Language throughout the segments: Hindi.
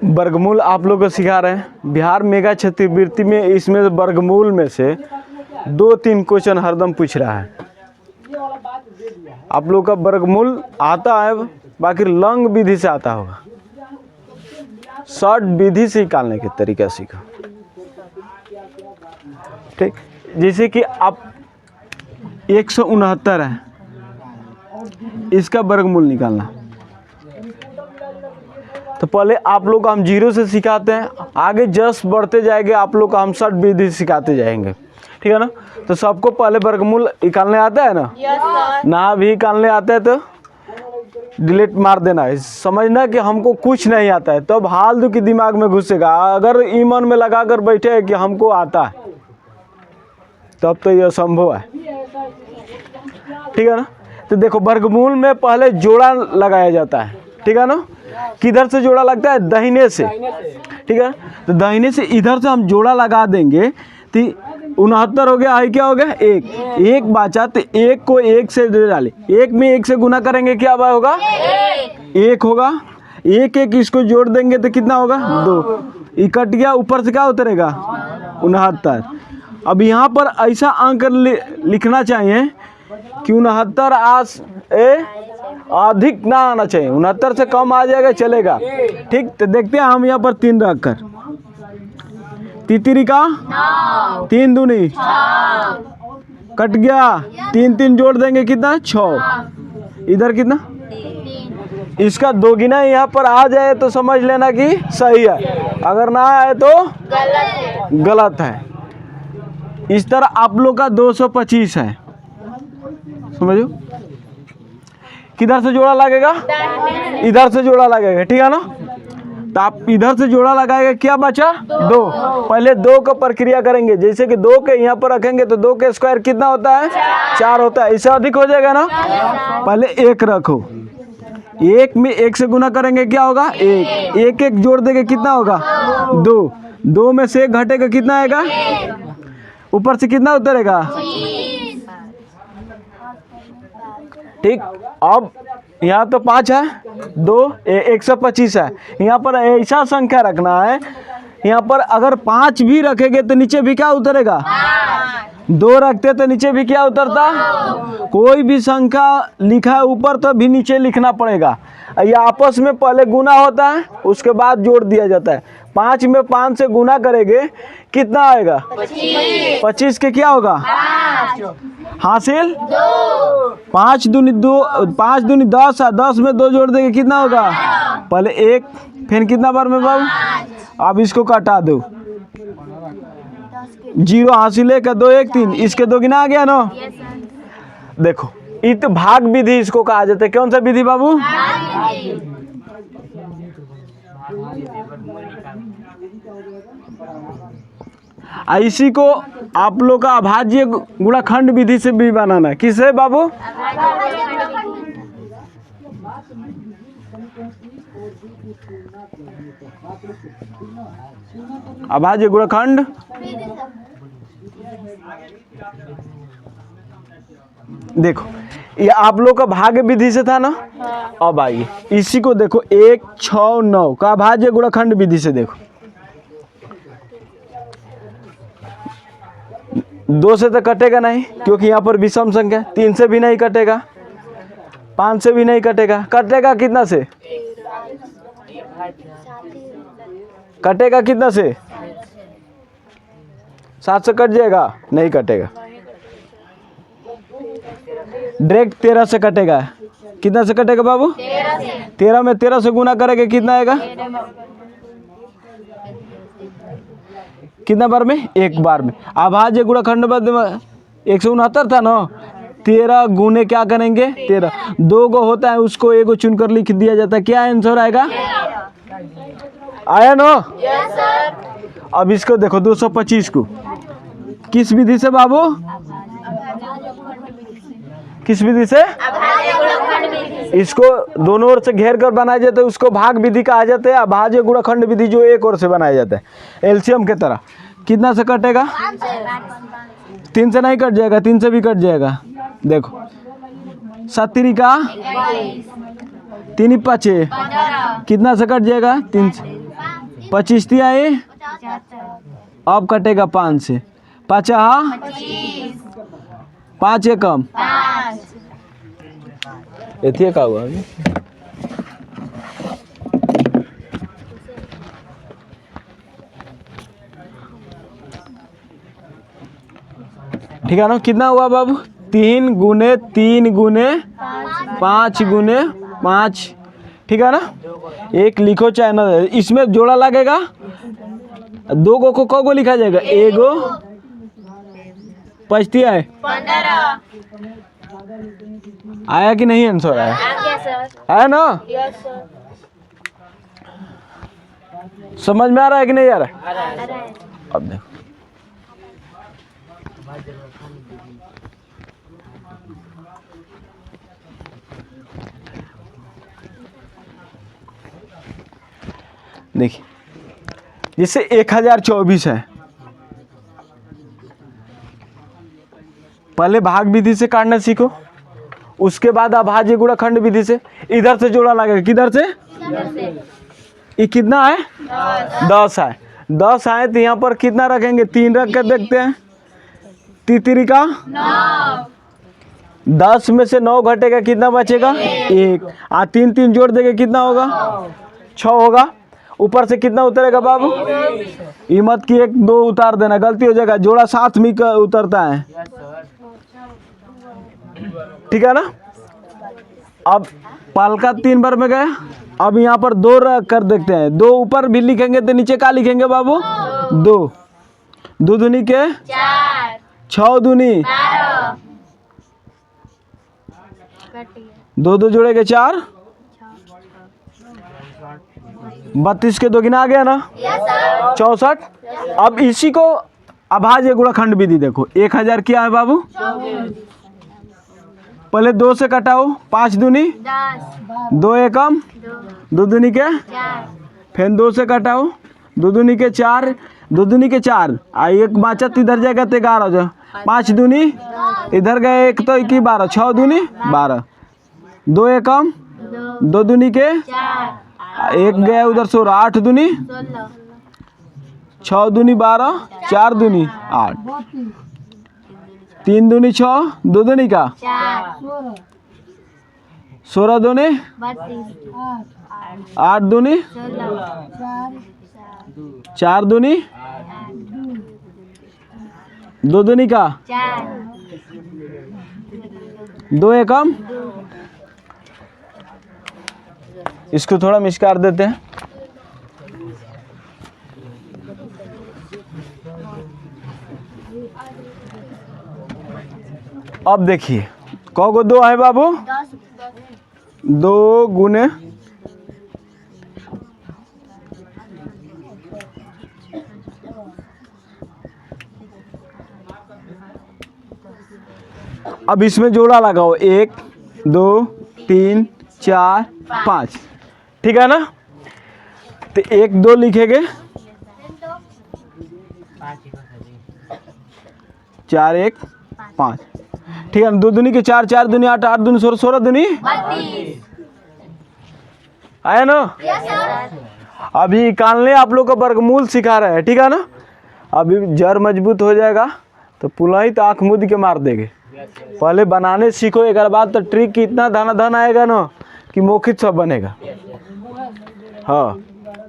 वर्गमूल आप लोग को सिखा रहे हैं। बिहार मेगा छात्रवृत्ति में इसमें वर्गमूल में से 2-3 क्वेश्चन हरदम पूछ रहा है। आप लोग का वर्गमूल आता है, बाकी लंग विधि से आता होगा। शॉर्ट विधि से निकालने के तरीका सीखा। ठीक, जैसे कि आप 169 है, इसका वर्गमूल निकालना। तो पहले आप लोग को हम 0 से सिखाते हैं, आगे जस्ट बढ़ते जाएंगे आप लोग को हम शॉर्ट विधि सिखाते जाएंगे। ठीक है ना। तो सबको पहले वर्गमूल निकालने आता है ना? ना भी निकालने आता है तो डिलीट मार देना है। समझना कि हमको कुछ नहीं आता है, तब हाल के दिमाग में घुसेगा। अगर ईमान में लगा कर बैठे है कि हमको आता है, तब तो यह संभव है। ठीक है ना। तो देखो वर्गमूल में पहले जोड़ा लगाया जाता है। ठीक है ना। किधर से जोड़ा लगता है? दाहिने से। ठीक है। तो दाहिने से इधर से हम जोड़ा लगा देंगे तो 69 हो गया। आई क्या हो गया? 1 बचा, तो 1 को 1 से डाले, 1 में 1 से गुना करेंगे, क्या होगा? 1 होगा। 1 इसको जोड़ देंगे तो कितना होगा? 2। ये कट गया, ऊपर से क्या उतरेगा? 69। अब यहाँ पर ऐसा अंक लिखना चाहिए कि 69 अधिक ना आना चाहिए। 69 से कम आ जाएगा चलेगा। ठीक, तो देखते हैं हम यहाँ पर 3 रखकर। तितरी का 3 दूनी कट गया, 3 जोड़ देंगे, कितना? 6। इधर कितना? इसका 2 गुना यहाँ पर आ जाए तो समझ लेना कि सही है, अगर ना आए तो गलत है। इस तरह आप लोग का 225 है। समझो, किधर से जोड़ा लगेगा? इधर से जोड़ा लगेगा। ठीक है ना। तो आप इधर से जोड़ा लगाएगा, क्या बचा? 2। पहले 2 का प्रक्रिया करेंगे। जैसे कि 2 के यहाँ पर रखेंगे तो 2 के स्क्वायर कितना होता है? 4 होता है। इससे अधिक हो जाएगा ना। पहले 1 रखो, 1 में 1 से गुना करेंगे, क्या होगा? 1 1 जोड़ देंगे, कितना होगा? 2 2 में से 1 घटेगा, कितना आएगा? ऊपर से कितना उतरेगा? ठीक। अब यहाँ तो 5 है, 2 125 है। यहाँ पर ऐसा संख्या रखना है, यहाँ पर अगर 5 भी रखेंगे तो नीचे भी क्या उतरेगा? 2 रखते तो नीचे भी क्या उतरता? कोई भी संख्या लिखा है ऊपर तो भी नीचे लिखना पड़ेगा। ये आपस में पहले गुना होता है, उसके बाद जोड़ दिया जाता है। 5 में 5 से गुना करेंगे, कितना आएगा? 25 के क्या होगा? हासिल 5 दूनी 2, 5 दूनी 10 है। 10 में 2 जोड़ देंगे, कितना होगा? पहले 1, फिर कितना बार में बाबू? अब इसको काटा दो, 0 हासिल 1 2 1 3, इसके 2 गुना आ गया ना। देखो, इत भाग विधि इसको कहा जाता है। कौन सा विधि बाबू? इसी को आप लोग का अभाज्य गुणनखंड विधि से भी बनाना है। किससे बाबू? अभाज्य गुणनखंड। देखो, ये आप लोग का भाग्य विधि से था ना। अब आइए इसी को देखो, 1 6 9 का अभाज्य गुणनखंड विधि से देखो। 2 से तो कटेगा नहीं, क्योंकि यहाँ पर विषम संख्या। 3 से भी नहीं कटेगा, 5 से भी नहीं कटेगा। कटेगा कितना से? कटेगा कितना से? 7 से कट जाएगा? नहीं कटेगा। डायरेक्ट 13 से कटेगा। कितना से कटेगा बाबू? 13 में 13 से गुना करेंगे, कितना आएगा? कितना बार में? 1 बार में। अभाज्य गुणनखंड 169 था ना, 13 गुने क्या करेंगे? 13। 2 गो होता है, उसको 1 गो चुनकर लिख दिया जाता है। क्या आंसर आएगा? आया ना? Yes sir. अब इसको देखो 225 को किस विधि से बाबू? किस विधि से? इसको दोनों ओर से घेर कर बनाया जाता है, उसको भाग विधि कहा जाता है। अभाज्य गुणनखंड विधि जो एक ओर से बनाया जाता है एलसीएम के तरह। कितना से कटेगा? 3 से नहीं कट जाएगा, 3 से भी कट जाएगा। देखो 7 का 3 5 कितना से कट जाएगा? 3 से। 25 तिया ये, अब कटेगा 5 से, 50 5 एकम एथिए का हुआ अभी। ठीक है ना, कितना हुआ बाबू? 3 गुने 3 गुने 5 गुने 5, ठीक है ना। एक लिखो चाहे ना, इसमें जोड़ा लगेगा, 2 को कौ गो लिखा जाएगा? एगो 5 है 15। आया कि नहीं आंसर आया? आगे सर। आया ना? Yes sir. समझ में आ रहा है कि नहीं आ रहा है? अरे अब देखो देखिए, जैसे 1024 है, पहले भाग विधि से काटना सीखो, उसके बाद अभाज्य गुणनखंड विधि से। इधर से जोड़ा लगेगा, किधर से? ये कितना है? 10 है। 10 है तो यहाँ पर कितना रखेंगे? 3 रख कर देखते हैं। तितरी का 10 में से 9 घटेगा, कितना बचेगा? 1। 3 3 जोड़ देंगे, कितना होगा? 6 होगा। ऊपर से कितना उतरेगा बाबू? ये मत कि 1 2 उतार देना, गलती हो जाएगा, जोड़ा साथ में उतरता है, ठीक है ना। अब पाल का 3 बार में गया, अब यहाँ पर 2 रख कर देखते हैं। 2 ऊपर भी लिखेंगे तो नीचे क्या लिखेंगे बाबू? 2 2 दूनी के 4 6 दूनी 12 2 2 जोड़े के 4, 32 के 2 गिना आ गया ना, 64। अब इसी को अभाज्य गुणनखंड विधि देखो। 1000 क्या है बाबू? पहले 2 से कटाओ, 5 दूनी 10 2 एकम 2 दूनी के 4 फिर 2 से कटाओ, 2 दूनी के 4 2 दूनी के 4 एक बचत इधर जाएगा तो 11 हो जाए, 5 दूनी इधर गए 1 तो 1 12, 6 दूनी 12, 2 एकम 2 दूनी के 4 1 गया उधर 16, 8 दूनी 16 6 दूनी 12, 4 दूनी 8, 3 दूनी 6, 2 दूनी का 4 16 दूनी 32 8 दूनी 16 4 दूनी 2 दूनी का 4 2 एकम। इसको थोड़ा मिस कर देते हैं। अब देखिए कौ गो 2 है बाबू? 2 गुने अब इसमें जोड़ा लगाओ, 1 2 3 4 5, ठीक है ना। तो 1 2 लिखेंगे, 4 1 5, ठीक है ना। 2 दूनी के 4 4 दूनी 8 8 दूनी 16 16 दूनी 32 आया ना। अभी निकालने आप लोग का वर्गमूल सिखा रहे हैं, ठीक है ना। अभी जड़ मजबूत हो जाएगा तो पुनः तो आँख मूंद के मार देंगे। पहले बनाने सीखो, एक बाद तो ट्रिक इतना धन आएगा ना कि मौखिक सब बनेगा। हाँ,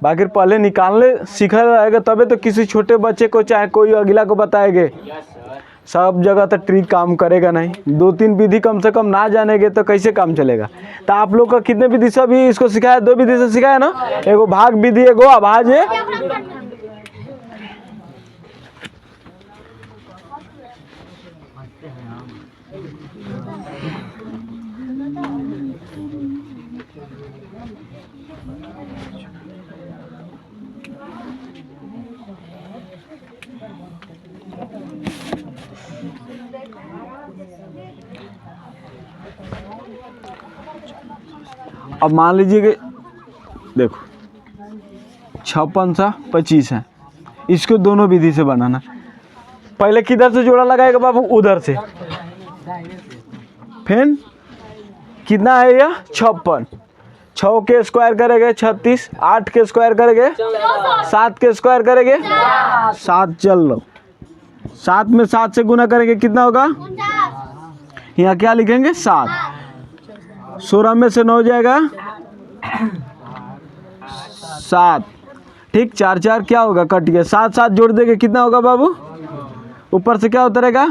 बाकी पहले निकालने सीखा रहेगा तबे तो किसी छोटे बच्चे को चाहे कोई अगला को बताएंगे। सब जगह तो ट्रिक काम करेगा नहीं, 2-3 विधि कम से कम ना जानेंगे तो कैसे काम चलेगा। तो आप लोग का कितने विधि से भी इसको सिखाया? 2 विधि से सिखाया ना, एगो भाग विधि एगो अभाज्य। अब मान लीजिए कि देखो 56 25 है, इसको दोनों विधि से बनाना। पहले किधर से जोड़ा लगाएगा बाबू? उधर से। फिर कितना है यह? 56, 6 के स्क्वायर करेंगे 36, 8 के स्क्वायर करेंगे 7 के स्क्वायर करेंगे 7। चल लो 7 में 7 से गुना करेंगे कितना होगा? यहाँ क्या लिखेंगे? 7। 16 में से 9 जाएगा 7। ठीक, 4 4 क्या होगा? कट गया। 7 7 जोड़ देंगे कितना होगा बाबू? ऊपर से क्या उतरेगा?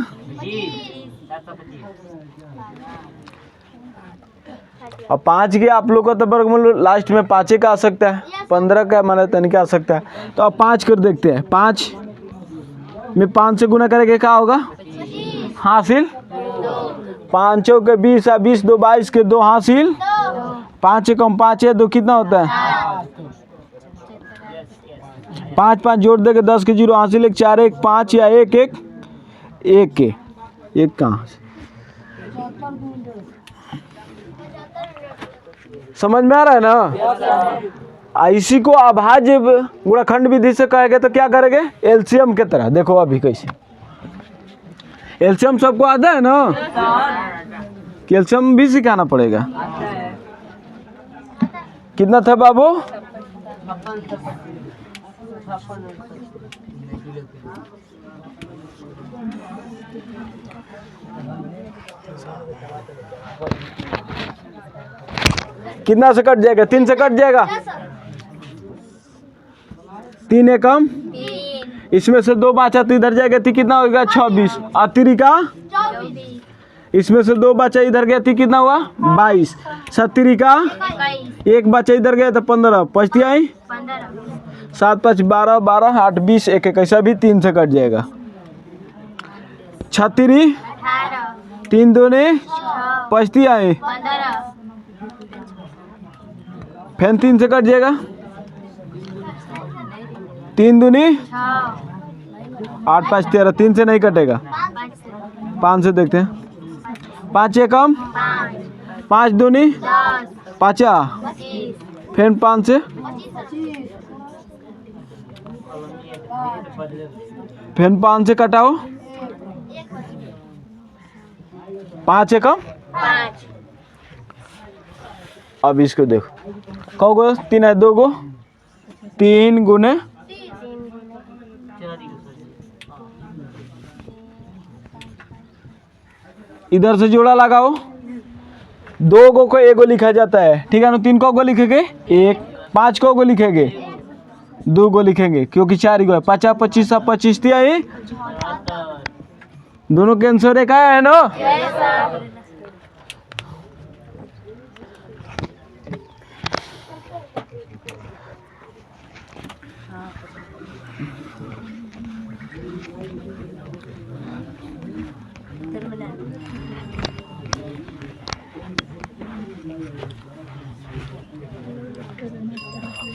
और 5 के आप लोग का तो वर्गमूल लास्ट में 5 का आ सकता है, 15 का माना तन का आ सकता है। तो अब 5 कर देखते हैं। 5 में 5 से गुना करेंगे क्या होगा? हासिल 5 के 20 है, 20 2 22 के 2 हासिल 5 से कम 5 है 2 कितना होता है? 5 5 जोड़ देंगे 10 के 0 हासिल 1 4 1 5 या 1 1 1 के 1 कहाँ से? समझ में आ रहा है ना? इसी को अभाज्य गुणनखंड विधि से कहेंगे तो क्या करेंगे? एलसीएम के तरह। देखो अभी कैसे एलसीएम सबको आता है ना? कि एलसीएम भी सिखाना पड़ेगा। कितना था बाबू? कितना से कट जाएगा? 3 से कट जाएगा। 3 एकम, इसमें से 2 बचा तो इधर जाएगा तो कितना होगा? 26। और 3 का, इसमें से 2 बचा इधर गया तो कितना हुआ? 22। 70 का 1 बचा इधर गया तो 15। 5 आई 7 5 12 12 8 20 1 कैसा भी 3 से कट जाएगा। 36 3 दूनी 5 आई फिर 3 से कट जाएगा। 3 दूनी 8 5 13 3 से नहीं कटेगा। 5 से देखते हैं। 5 एकम 5 दूनी 5 फिर 5 से फिर 5 से कटाओ। 5 एकम। अब इसको देखो कौ गो 3 है 2 गो 3 गुने इधर से जोड़ा लगाओ। 2 गो को 1 गो लिखा जाता है, ठीक है ना? 3 को गो लिखेंगे 1, 5 को गो लिखेंगे 2 गो लिखेंगे क्योंकि 4 गो है। 50 25 25 तिहाई दोनों के आंसर एक आया है ना?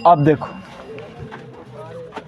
अब देखो